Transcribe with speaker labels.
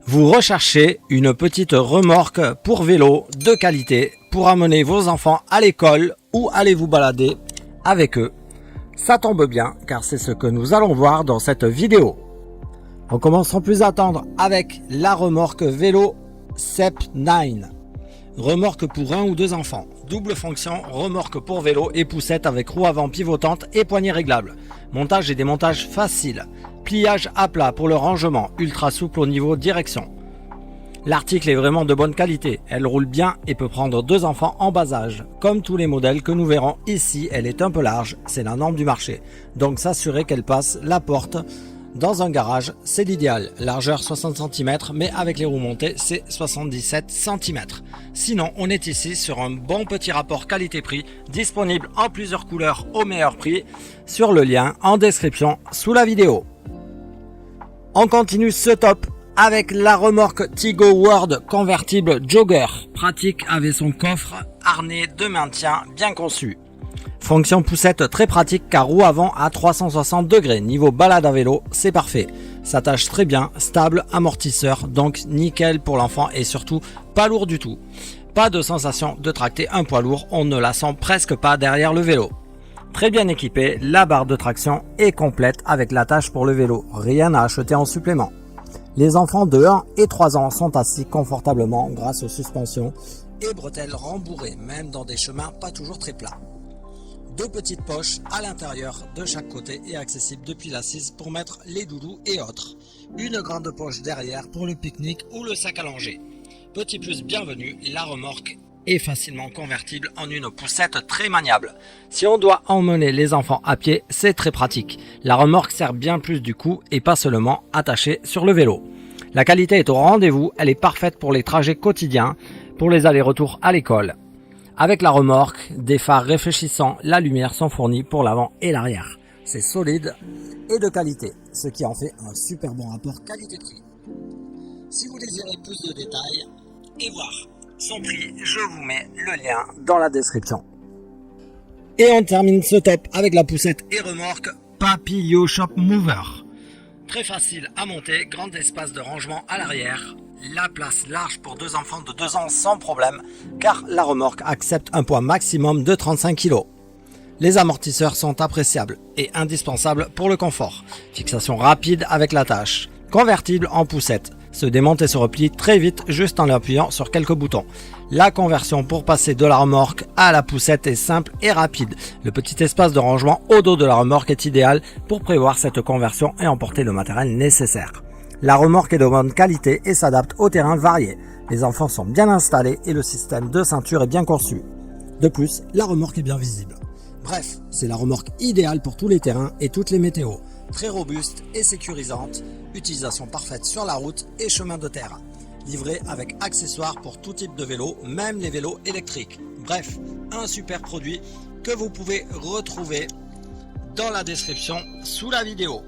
Speaker 1: Vous recherchez une petite remorque pour vélo de qualité pour amener vos enfants à l'école ou aller vous balader avec eux. Ça tombe bien car c'est ce que nous allons voir dans cette vidéo. On commence sans plus attendre avec la remorque vélo Cep9. Remorque pour un ou deux enfants. Double fonction, remorque pour vélo et poussette avec roue avant pivotante et poignée réglable. Montage et démontage facile. Pliage à plat pour le rangement, ultra souple au niveau direction. L'article est vraiment de bonne qualité. Elle roule bien et peut prendre deux enfants en bas âge. Comme tous les modèles que nous verrons ici, elle est un peu large, c'est la norme du marché. Donc s'assurer qu'elle passe la porte dans un garage, c'est l'idéal. Largeur 60 cm, mais avec les roues montées, c'est 77 cm. Sinon, on est ici sur un bon petit rapport qualité-prix, disponible en plusieurs couleurs au meilleur prix, sur le lien en description sous la vidéo. On continue ce top avec la remorque Tigo World convertible Jogger. Pratique avec son coffre, harnais de maintien bien conçu. Fonction poussette très pratique car roue avant à 360 degrés. Niveau balade à vélo, c'est parfait. S'attache très bien, stable, amortisseur, donc nickel pour l'enfant et surtout pas lourd du tout. Pas de sensation de tracter un poids lourd, on ne la sent presque pas derrière le vélo. Très bien équipée, la barre de traction est complète avec l'attache pour le vélo. Rien à acheter en supplément. Les enfants de 1 et 3 ans sont assis confortablement grâce aux suspensions et bretelles rembourrées, même dans des chemins pas toujours très plats. Deux petites poches à l'intérieur de chaque côté et accessibles depuis l'assise pour mettre les doudous et autres. Une grande poche derrière pour le pique-nique ou le sac à langer. Petit plus bienvenu, la remorque est facilement convertible en une poussette très maniable. Si on doit emmener les enfants à pied, c'est très pratique. La remorque sert bien plus du coup et pas seulement attachée sur le vélo. La qualité est au rendez-vous, elle est parfaite pour les trajets quotidiens, pour les allers-retours à l'école. Avec la remorque, des phares réfléchissants, la lumière sont fournis pour l'avant et l'arrière. C'est solide et de qualité, ce qui en fait un super bon rapport qualité-prix. Si vous désirez plus de détails et voir son prix, je vous mets le lien dans la description. Et on termine ce top avec la poussette et remorque Papilio Shop Mover. Très facile à monter, grand espace de rangement à l'arrière. La place large pour deux enfants de 2 ans sans problème, car la remorque accepte un poids maximum de 35 kg. Les amortisseurs sont appréciables et indispensables pour le confort. Fixation rapide avec l'attache. Convertible en poussette. Se démonte et se replie très vite juste en appuyant sur quelques boutons. La conversion pour passer de la remorque à la poussette est simple et rapide. Le petit espace de rangement au dos de la remorque est idéal pour prévoir cette conversion et emporter le matériel nécessaire. La remorque est de bonne qualité et s'adapte aux terrains variés. Les enfants sont bien installés et le système de ceinture est bien conçu. De plus, la remorque est bien visible. Bref, c'est la remorque idéale pour tous les terrains et toutes les météos. Très robuste et sécurisante, utilisation parfaite sur la route et chemin de terre. Livrée avec accessoires pour tout type de vélo, même les vélos électriques. Bref, un super produit que vous pouvez retrouver dans la description sous la vidéo.